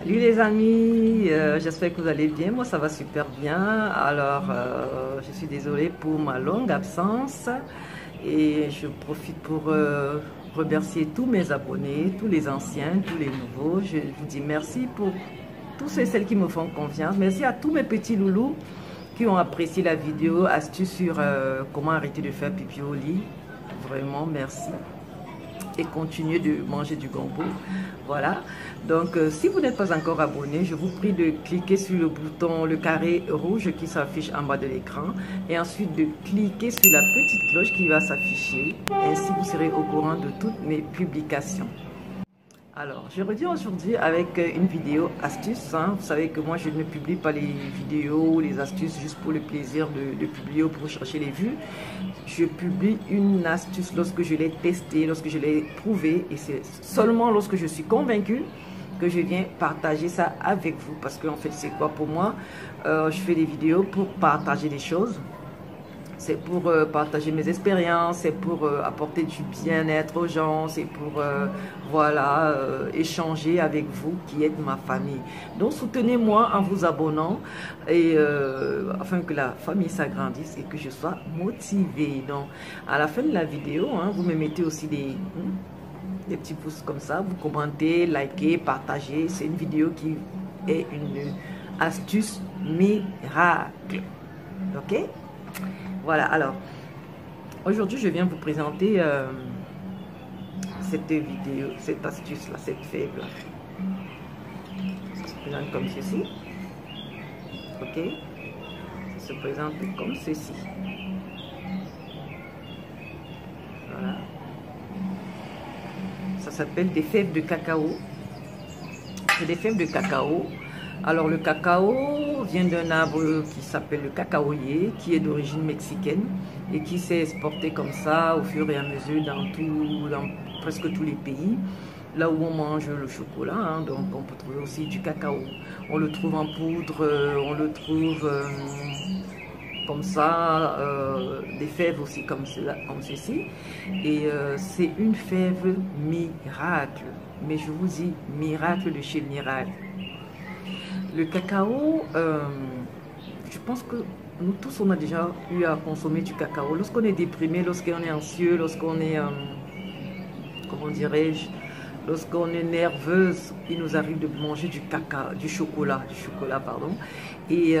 Salut les amis, j'espère que vous allez bien. Moi ça va super bien. Alors je suis désolée pour ma longue absence et je profite pour remercier tous mes abonnés, tous les anciens, tous les nouveaux. Je vous dis merci pour tous ceux et celles qui me font confiance. Merci à tous mes petits loulous qui ont apprécié la vidéo astuce sur comment arrêter de faire pipi au lit. Vraiment merci. Et continuer de manger du gombo. Voilà. Donc, si vous n'êtes pas encore abonné, je vous prie de cliquer sur le bouton, le carré rouge qui s'affiche en bas de l'écran. Et ensuite de cliquer sur la petite cloche qui va s'afficher. Ainsi, vous serez au courant de toutes mes publications. Alors, je reviens aujourd'hui avec une vidéo astuce. Hein. Vous savez que moi, je ne publie pas les vidéos, les astuces juste pour le plaisir de publier ou pour chercher les vues. Je publie une astuce lorsque je l'ai testée, lorsque je l'ai prouvée. Et c'est seulement lorsque je suis convaincue que je viens partager ça avec vous. Parce qu'en fait, c'est quoi pour moi? Je fais des vidéos pour partager des choses. C'est pour partager mes expériences, c'est pour apporter du bien-être aux gens, c'est pour voilà, échanger avec vous qui êtes ma famille. Donc soutenez-moi en vous abonnant et afin que la famille s'agrandisse et que je sois motivée. Donc à la fin de la vidéo, hein, vous me mettez aussi des petits pouces comme ça, vous commentez, likez, partagez. C'est une vidéo qui est une astuce miracle. Ok? Voilà, alors, aujourd'hui, je viens vous présenter cette vidéo, cette astuce-là, cette fève-là. Ça se présente comme ceci. Ok? Ça se présente comme ceci. Voilà. Ça s'appelle des fèves de cacao. C'est des fèves de cacao. Alors le cacao vient d'un arbre qui s'appelle le cacaoyer, qui est d'origine mexicaine et qui s'est exporté comme ça au fur et à mesure dans presque tous les pays. Là où on mange le chocolat, hein, donc on peut trouver aussi du cacao. On le trouve en poudre, on le trouve comme ça, des fèves aussi comme ceci. Et c'est une fève miracle, mais je vous dis miracle de chez miracle. Le cacao, je pense que nous tous, on a déjà eu à consommer du cacao. Lorsqu'on est déprimé, lorsqu'on est anxieux, lorsqu'on est, comment dirais-je, lorsqu'on est nerveuse, il nous arrive de manger du cacao, du chocolat, pardon. Et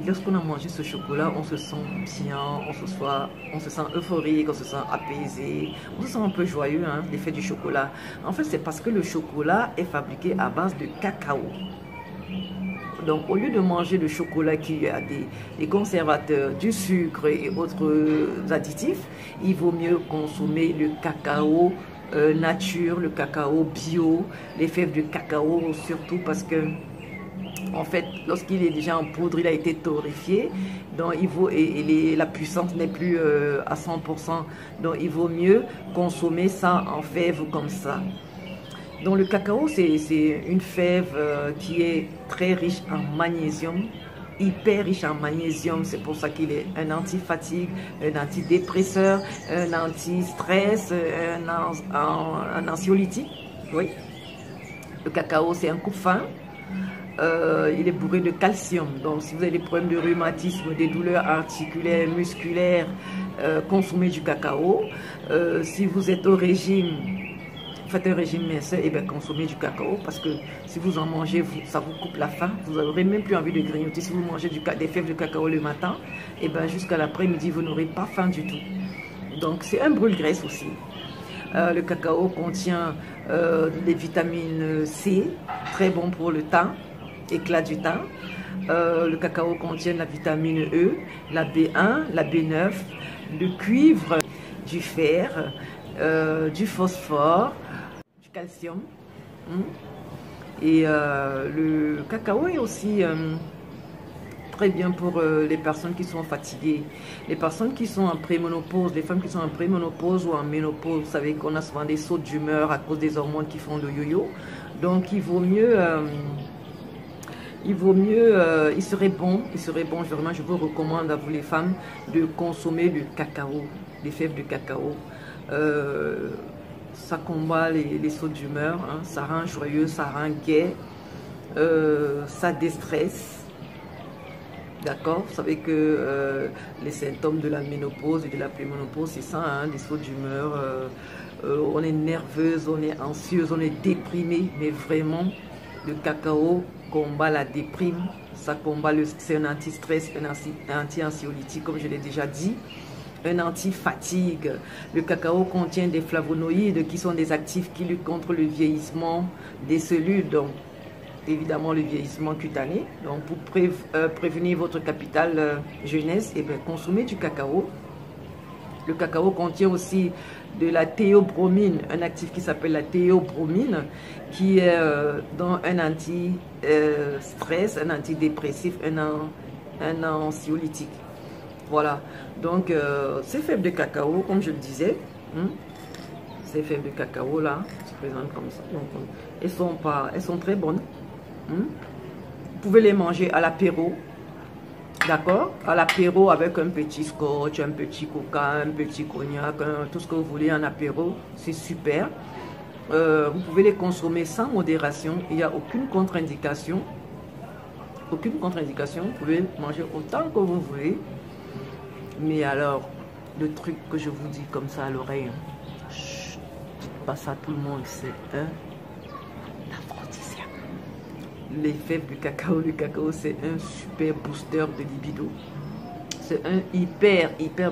lorsqu'on a mangé ce chocolat, on se sent bien, on se sent euphorique, on se sent apaisé, on se sent un peu joyeux, hein, l'effet du chocolat. En fait, c'est parce que le chocolat est fabriqué à base de cacao. Donc, au lieu de manger le chocolat qui a des conservateurs, du sucre et autres additifs, il vaut mieux consommer le cacao nature, le cacao bio, les fèves de cacao surtout parce que, en fait, lorsqu'il est déjà en poudre, il a été torréfié, donc la puissance n'est plus à 100%, donc il vaut mieux consommer ça en fève comme ça. Donc le cacao, c'est une fève qui est très riche en magnésium, hyper riche en magnésium. C'est pour ça qu'il est un anti-fatigue, un antidépresseur, un anti-stress, un anxiolytique. Oui. Le cacao, c'est un coupe-faim. Il est bourré de calcium. Donc si vous avez des problèmes de rhumatisme, des douleurs articulaires, musculaires, consommez du cacao. Si vous êtes au régime, faites un régime minceur, et bien consommez du cacao parce que si vous en mangez, ça vous coupe la faim. Vous n'aurez même plus envie de grignoter. Si vous mangez des fèves de cacao le matin, et bien jusqu'à l'après-midi, vous n'aurez pas faim du tout. Donc c'est un brûle-graisse aussi. Le cacao contient des vitamines C, très bon pour le teint, éclat du teint. Le cacao contient la vitamine E, la B1, la B9, le cuivre, du fer, du phosphore, du calcium. Et le cacao est aussi très bien pour les personnes qui sont fatiguées, les personnes qui sont en préménopause, les femmes qui sont en préménopause ou en ménopause. Vous savez qu'on a souvent des sautes d'humeur à cause des hormones qui font le yo-yo. Donc il vaut mieux, il serait bon, vraiment, je vous recommande à vous les femmes de consommer le cacao, les fèves de cacao. Ça combat les sautes d'humeur, hein, ça rend joyeux, ça rend gai. ça déstresse. D'accord, vous savez que les symptômes de la ménopause et de la préménopause, c'est ça, hein, des sauts d'humeur, on est nerveuse, on est anxieuse, on est déprimé, mais vraiment, le cacao combat la déprime, ça combat c'est un anti-stress, un anti-anxiolytique, comme je l'ai déjà dit, un anti-fatigue. Le cacao contient des flavonoïdes qui sont des actifs qui luttent contre le vieillissement des cellules, donc évidemment le vieillissement cutané. Donc pour prévenir votre capital jeunesse, et bien consommez du cacao. Le cacao contient aussi de la théobromine, un actif qui s'appelle la théobromine, qui est dans un anti-stress, un antidépressif, un anxiolytique. Voilà, donc ces fèves de cacao, comme je le disais, ces fèves de cacao là, se présentent comme ça. Donc, elles sont très bonnes. Vous pouvez les manger à l'apéro, d'accord, à l'apéro avec un petit scotch, un petit coca, un petit cognac, tout ce que vous voulez en apéro, c'est super. Vous pouvez les consommer sans modération, il n'y a aucune contre-indication. Aucune contre-indication, vous pouvez manger autant que vous voulez. Mais alors, le truc que je vous dis comme ça à l'oreille, dites pas ça à tout le monde, c'est un aphrodisiaque. Les fèves du cacao, le cacao c'est un super booster de libido. C'est un hyper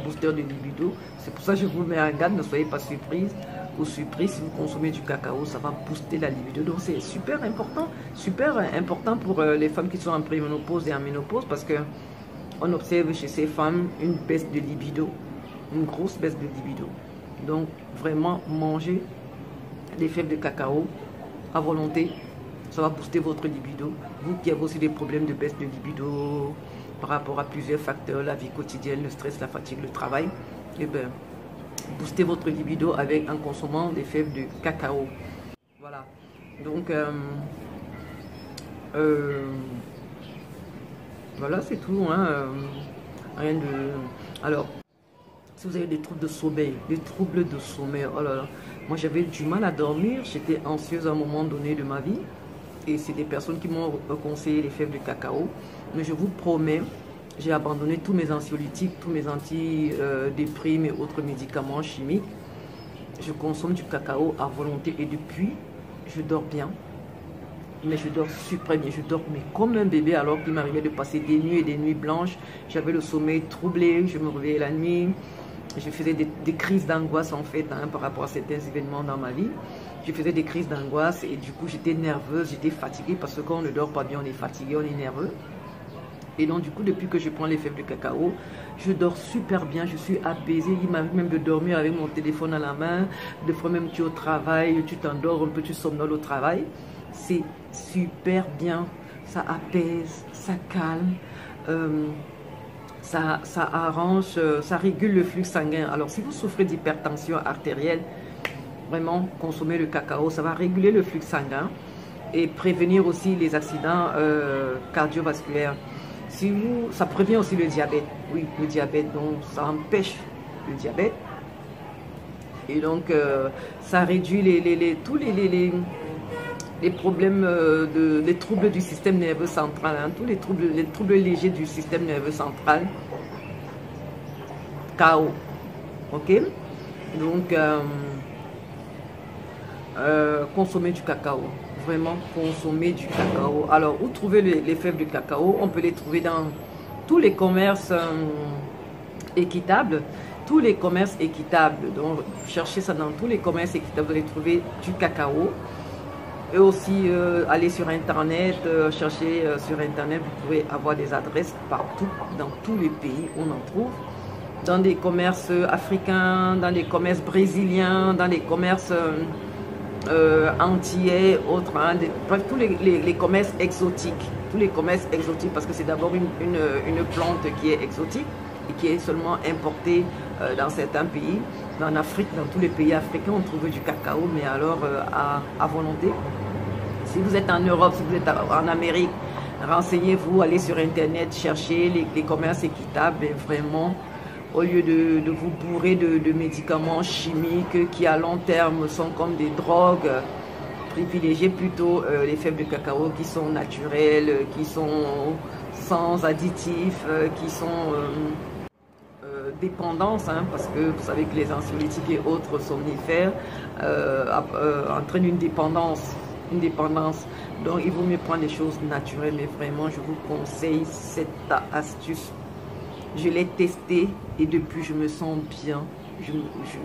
booster de libido. C'est pour ça que je vous mets en garde, ne soyez pas surprise ou surpris si vous consommez du cacao, ça va booster la libido. Donc c'est super important pour les femmes qui sont en préménopause et en ménopause, parce que on observe chez ces femmes une baisse de libido, une grosse baisse de libido. Donc vraiment mangez des fèves de cacao à volonté, ça va booster votre libido. Vous qui avez aussi des problèmes de baisse de libido par rapport à plusieurs facteurs, la vie quotidienne, le stress, la fatigue, le travail, et bien boostez votre libido en consommant des fèves de cacao. Voilà, donc voilà, c'est tout, hein, rien de... Alors, si vous avez des troubles de sommeil, oh là là, moi j'avais du mal à dormir, j'étais anxieuse à un moment donné de ma vie, et c'est des personnes qui m'ont conseillé les fèves de cacao, mais je vous promets, j'ai abandonné tous mes anxiolytiques, tous mes anti-déprimes et autres médicaments chimiques. Je consomme du cacao à volonté et depuis, je dors bien. Mais je dors super bien, je dors mais comme un bébé, alors qu'il m'arrivait de passer des nuits et des nuits blanches. J'avais le sommeil troublé, je me réveillais la nuit. Je faisais des crises d'angoisse en fait, hein, par rapport à certains événements dans ma vie. Je faisais des crises d'angoisse et du coup j'étais nerveuse, j'étais fatiguée, parce que quand on ne dort pas bien, on est fatigué, on est nerveux. Et donc du coup, depuis que je prends les fèves de cacao, je dors super bien, je suis apaisée. Il m'arrive même de dormir avec mon téléphone à la main. Des fois même tu es au travail, tu t'endors un peu, tu somnoles au travail. C'est super bien, ça apaise, ça calme, ça arrange, ça régule le flux sanguin. Alors si vous souffrez d'hypertension artérielle, vraiment consommez le cacao, ça va réguler le flux sanguin et prévenir aussi les accidents cardiovasculaires. Ça prévient aussi le diabète, oui, le diabète, donc ça empêche le diabète. Et donc ça réduit tous les problèmes, les troubles du système nerveux central, hein, tous les troubles légers du système nerveux central, KO, ok. Donc consommer du cacao, vraiment consommer du cacao. Alors où trouver les fèves de cacao? On peut les trouver dans tous les commerces équitables. Tous les commerces équitables, donc cherchez ça dans tous les commerces équitables, vous allez trouver du cacao. Et aussi aller sur internet, chercher sur internet, vous pouvez avoir des adresses partout, dans tous les pays, on en trouve. Dans des commerces africains, dans des commerces brésiliens, dans les commerces antillais, autres, hein, bref, tous les commerces exotiques. Tous les commerces exotiques, parce que c'est d'abord une plante qui est exotique et qui est seulement importée dans certains pays. En Afrique, dans tous les pays africains, on trouve du cacao, mais alors à volonté. Si vous êtes en Europe, si vous êtes en Amérique, renseignez-vous, allez sur internet, cherchez les commerces équitables, et vraiment, au lieu de vous bourrer de médicaments chimiques qui à long terme sont comme des drogues, privilégiez plutôt les fèves de cacao qui sont naturelles, qui sont sans additifs, qui sont dépendance, hein, parce que vous savez que les anxiolytiques et autres somnifères entraînent une dépendance. Donc il vaut mieux prendre des choses naturelles, mais vraiment je vous conseille cette astuce. Je l'ai testé et depuis je me sens bien. Je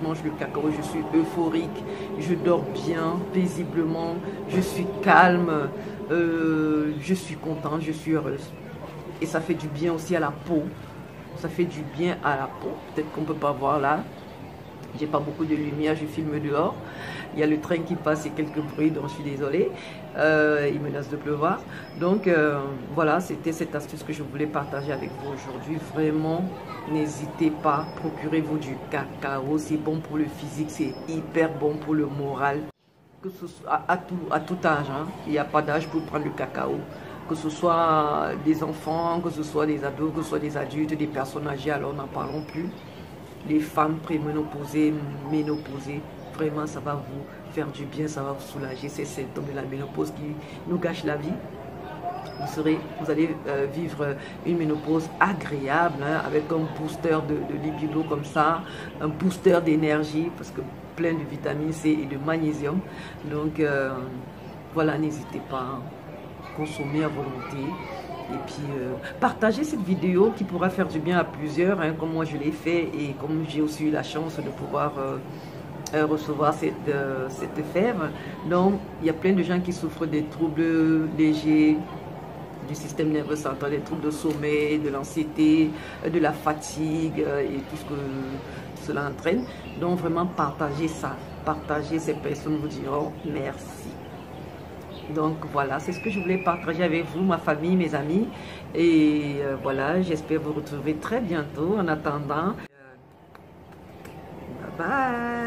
mange le cacao, je suis euphorique, je dors bien, paisiblement, je suis calme, je suis contente, je suis heureuse. Et ça fait du bien aussi à la peau. Ça fait du bien à la peau. Peut-être qu'on ne peut pas voir là. J'ai pas beaucoup de lumière, je filme dehors. Il y a le train qui passe et quelques bruits, donc je suis désolée. Il menace de pleuvoir. Donc voilà, c'était cette astuce que je voulais partager avec vous aujourd'hui. Vraiment, n'hésitez pas, procurez-vous du cacao. C'est bon pour le physique, c'est hyper bon pour le moral. Que ce soit à tout âge, hein. Il n'y a pas d'âge pour prendre le cacao. Que ce soit des enfants, que ce soit des ados, que ce soit des adultes, des personnes âgées, alors n'en parlons plus. Les femmes préménopausées, ménopausées, vraiment ça va vous faire du bien, ça va vous soulager ces symptômes de la ménopause qui nous gâchent la vie. Vous allez vivre une ménopause agréable, hein, avec un booster de libido comme ça, un booster d'énergie, parce que plein de vitamine C et de magnésium. Donc voilà, n'hésitez pas. Hein. Consommer à volonté et puis partager cette vidéo qui pourra faire du bien à plusieurs, hein, comme moi je l'ai fait et comme j'ai aussi eu la chance de pouvoir recevoir cette fève. Donc il y a plein de gens qui souffrent des troubles légers du système nerveux central, des troubles de sommeil, de l'anxiété, de la fatigue et tout ce que cela entraîne. Donc vraiment partagez ça, partagez, ces personnes vous diront merci. Donc voilà, c'est ce que je voulais partager avec vous, ma famille, mes amis. Et voilà, j'espère vous retrouver très bientôt. En attendant, bye bye.